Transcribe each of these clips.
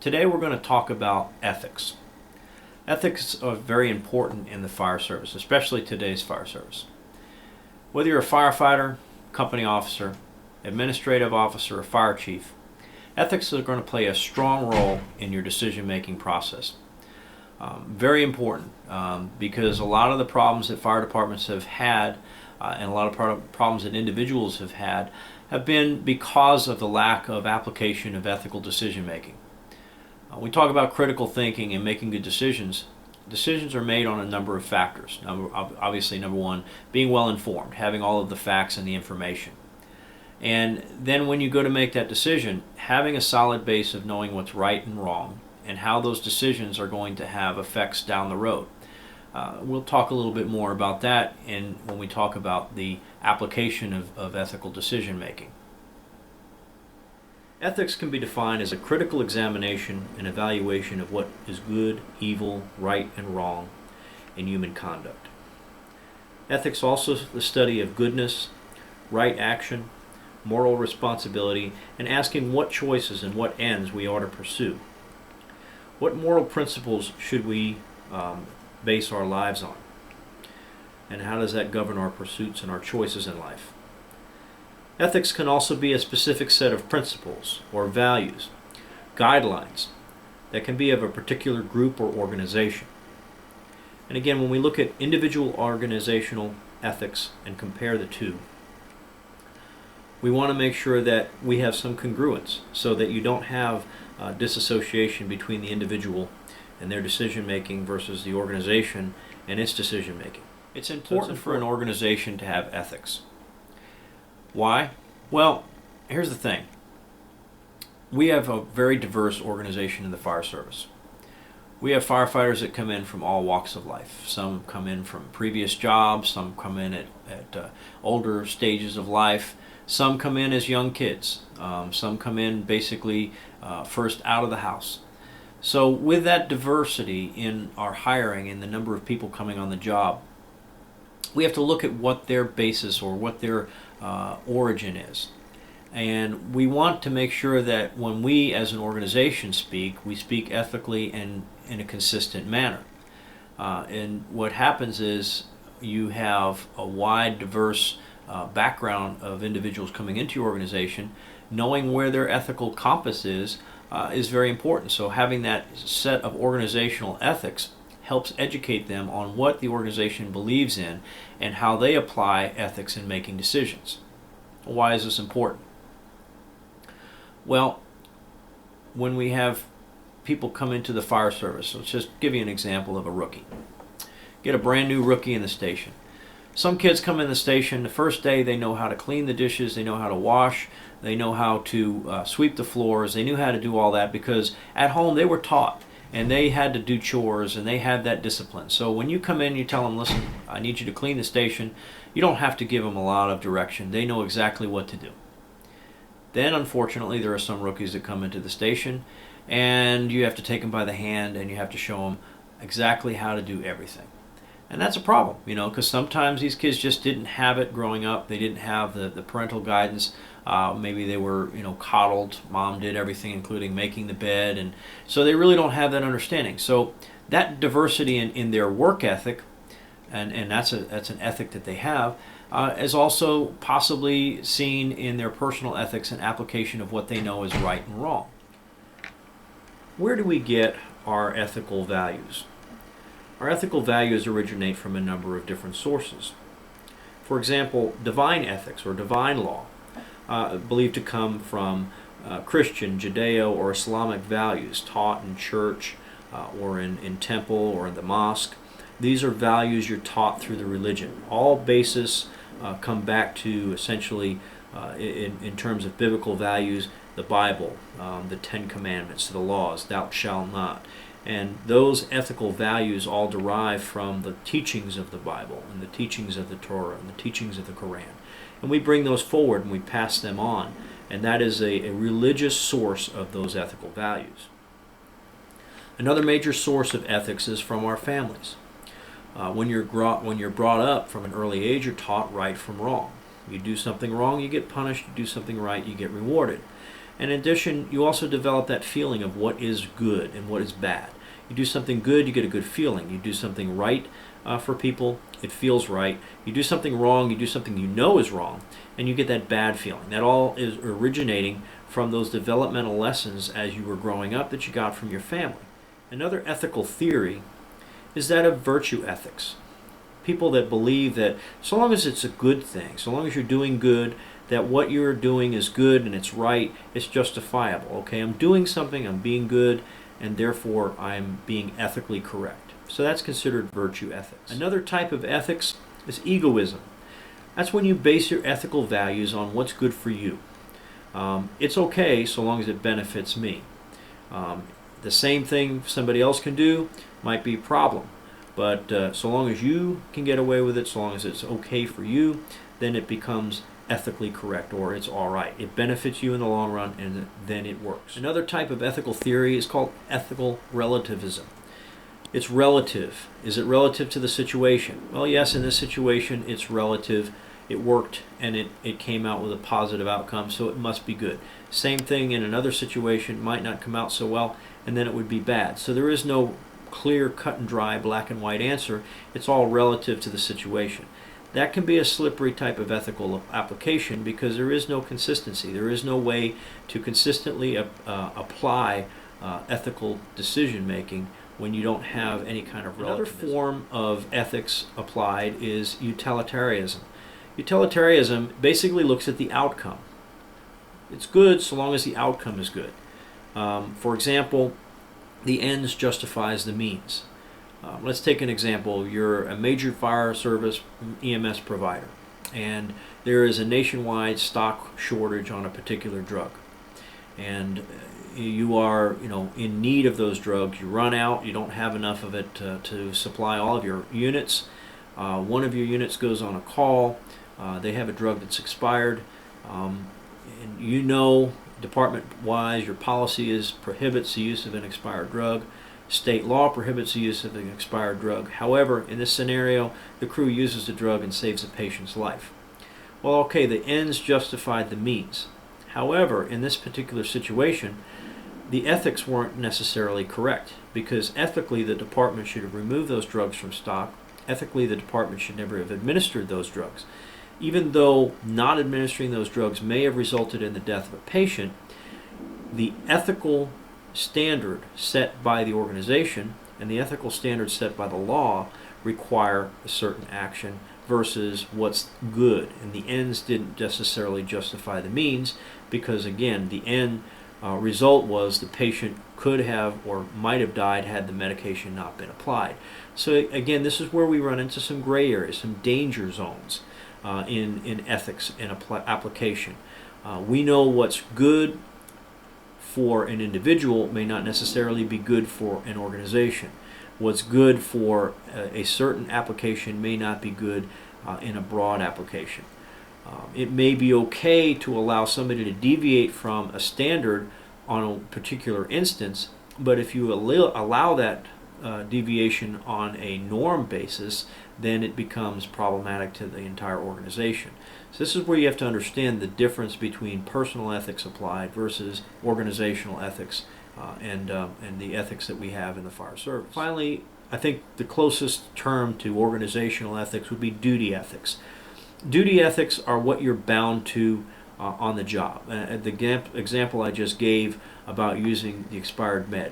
Today we're going to talk about ethics. Ethics are very important in the fire service, especially today's fire service. Whether you're a firefighter, company officer, administrative officer, or fire chief, ethics are going to play a strong role in your decision-making process. Very important because a lot of the problems that fire departments have had and a lot of problems that individuals have been because of the lack of application of ethical decision-making. We talk about critical thinking and making good decisions. Decisions are made on a number of factors. Obviously, number one, being well informed, having all of the facts and the information. And then when you go to make that decision, having a solid base of knowing what's right and wrong and how those decisions are going to have effects down the road. We'll talk a little bit more about that when we talk about the application of ethical decision making. Ethics can be defined as a critical examination and evaluation of what is good, evil, right, and wrong in human conduct. Ethics also is the study of goodness, right action, moral responsibility, and asking what choices and what ends we ought to pursue. What moral principles should we base our lives on? And how does that govern our pursuits and our choices in life? Ethics can also be a specific set of principles or values, guidelines that can be of a particular group or organization. And again, when we look at individual organizational ethics and compare the two, we want to make sure that we have some congruence so that you don't have disassociation between the individual and their decision making versus the organization and its decision making. It's important for an organization to have ethics. Why? Well, here's the thing. We have a very diverse organization in the fire service. We have firefighters that come in from all walks of life. Some come in from previous jobs, some come in at older stages of life, some come in as young kids, some come in basically first out of the house. So with that diversity in our hiring and the number of people coming on the job, we have to look at what their basis or what their origin is. And we want to make sure that when we as an organization speak, we speak ethically and in a consistent manner. And what happens is you have a wide, diverse background of individuals coming into your organization. Knowing where their ethical compass is very important. So having that set of organizational ethics helps educate them on what the organization believes in and how they apply ethics in making decisions. Why is this important? Well, when we have people come into the fire service, let's just give you an example of a rookie. Get a brand new rookie in the station. Some kids come in the station, the first day they know how to clean the dishes, they know how to wash, they know how to sweep the floors, they knew how to do all that because at home they were taught. And they had to do chores, and they had that discipline. So when you come in, you tell them, listen, I need you to clean the station. You don't have to give them a lot of direction. They know exactly what to do. Then, unfortunately, there are some rookies that come into the station, and you have to take them by the hand, and you have to show them exactly how to do everything. And that's a problem, because sometimes these kids just didn't have it growing up. They didn't have the parental guidance. Maybe they were, coddled. Mom did everything, including making the bed, and so they really don't have that understanding. So that diversity in their work ethic, and that's an ethic that they have, is also possibly seen in their personal ethics and application of what they know is right and wrong. Where do we get our ethical values? Our ethical values originate from a number of different sources. For example, divine ethics or divine law, believed to come from Christian, Judeo, or Islamic values taught in church or in temple or in the mosque. These are values you're taught through the religion. All bases come back to essentially, in terms of biblical values, the Bible, the Ten Commandments, the laws, thou shalt not. And those ethical values all derive from the teachings of the Bible and the teachings of the Torah and the teachings of the Quran. And we bring those forward and we pass them on. And that is a religious source of those ethical values. Another major source of ethics is from our families. When you're brought up from an early age, you're taught right from wrong. You do something wrong, you get punished. You do something right, you get rewarded. And in addition, you also develop that feeling of what is good and what is bad. You do something good, you get a good feeling. You do something right for people, it feels right. You do something wrong, you do something you know is wrong, and you get that bad feeling. That all is originating from those developmental lessons as you were growing up that you got from your family. Another ethical theory is that of virtue ethics. People that believe that so long as it's a good thing, so long as you're doing good, that what you're doing is good and it's right, it's justifiable. Okay, I'm doing something, I'm being good, and therefore I'm being ethically correct. So that's considered virtue ethics. Another type of ethics is egoism. That's when you base your ethical values on what's good for you. It's okay so long as it benefits me. The same thing somebody else can do might be a problem. But so long as you can get away with it, so long as it's okay for you, then it becomes ethically correct, or it's all right. It benefits you in the long run, and then it works. Another type of ethical theory is called ethical relativism. It's relative. Is it relative to the situation? Well, yes, in this situation, it's relative. It worked, and it came out with a positive outcome, so it must be good. Same thing in another situation, might not come out so well, and then it would be bad. So there is no clear, cut and dry, black and white answer. It's all relative to the situation. That can be a slippery type of ethical application because there is no consistency. There is no way to consistently apply ethical decision making when you don't have any kind of relativism. Another form of ethics applied is utilitarianism. Utilitarianism basically looks at the outcome. It's good so long as the outcome is good. For example, the ends justifies the means. Let's take an example. You're a major fire service EMS provider, and there is a nationwide stock shortage on a particular drug. And you are, in need of those drugs. You run out. You don't have enough of it to supply all of your units. One of your units goes on a call. They have a drug that's expired. And department-wise, your policy prohibits the use of an expired drug. State law prohibits the use of an expired drug. However, in this scenario, the crew uses the drug and saves a patient's life. Well, okay, the ends justified the means. However, in this particular situation, the ethics weren't necessarily correct because ethically the department should have removed those drugs from stock. Ethically, the department should never have administered those drugs. Even though not administering those drugs may have resulted in the death of a patient, the ethical standard set by the organization and the ethical standards set by the law require a certain action versus what's good. And the ends didn't necessarily justify the means because, again, the end result was the patient could have or might have died had the medication not been applied. So, again, this is where we run into some gray areas, some danger zones in ethics and application. We know what's good for an individual may not necessarily be good for an organization. What's good for a certain application may not be good in a broad application. It may be okay to allow somebody to deviate from a standard on a particular instance, but if you allow that deviation on a norm basis, then it becomes problematic to the entire organization. So this is where you have to understand the difference between personal ethics applied versus organizational ethics and the ethics that we have in the fire service. Finally, I think the closest term to organizational ethics would be duty ethics. Duty ethics are what you're bound to on the job. The example I just gave about using the expired med.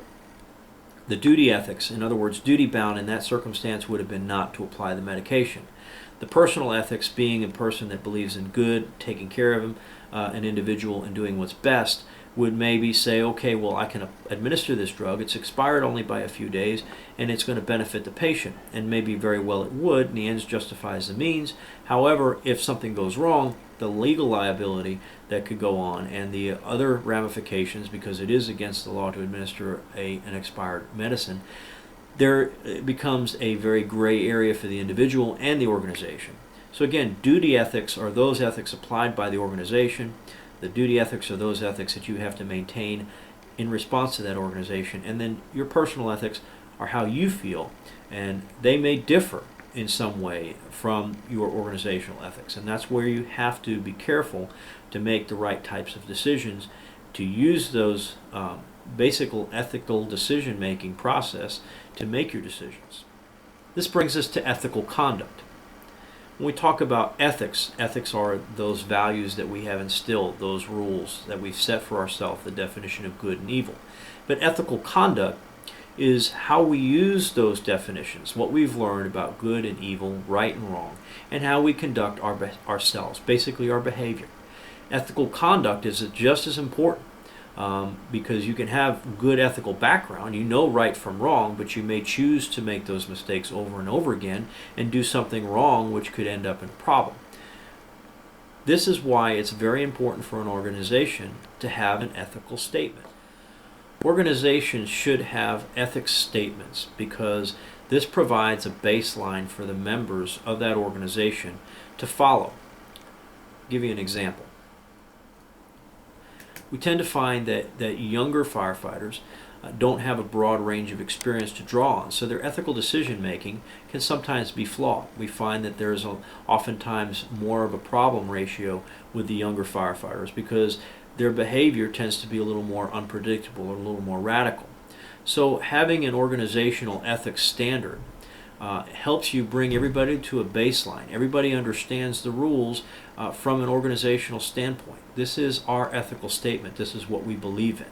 The duty ethics, in other words, duty bound in that circumstance would have been not to apply the medication. The personal ethics, being a person that believes in good, taking care of an individual and doing what's best, would maybe say, okay, well, I can administer this drug. It's expired only by a few days, and it's going to benefit the patient. And maybe very well it would, and the ends justifies the means. However, if something goes wrong, the legal liability that could go on and the other ramifications, because it is against the law to administer an expired medicine, there becomes a very gray area for the individual and the organization. So again, duty ethics are those ethics applied by the organization. The duty ethics are those ethics that you have to maintain in response to that organization. And then your personal ethics are how you feel, and they may differ in some way from your organizational ethics. And that's where you have to be careful to make the right types of decisions to use those basic ethical decision-making process to make your decisions. This brings us to ethical conduct. When we talk about ethics, ethics are those values that we have instilled, those rules that we've set for ourselves, the definition of good and evil. But ethical conduct is how we use those definitions, what we've learned about good and evil, right and wrong, and how we conduct ourselves, basically our behavior. Ethical conduct is just as important because you can have good ethical background, you know right from wrong, but you may choose to make those mistakes over and over again and do something wrong which could end up in a problem. This is why it's very important for an organization to have an ethical statement. Organizations should have ethics statements because this provides a baseline for the members of that organization to follow. I'll give you an example. We tend to find that younger firefighters don't have a broad range of experience to draw on, so their ethical decision making can sometimes be flawed. We find that there's oftentimes more of a problem ratio with the younger firefighters because their behavior tends to be a little more unpredictable or a little more radical. So having an organizational ethics standard helps you bring everybody to a baseline. Everybody understands the rules from an organizational standpoint. This is our ethical statement. This is what we believe in.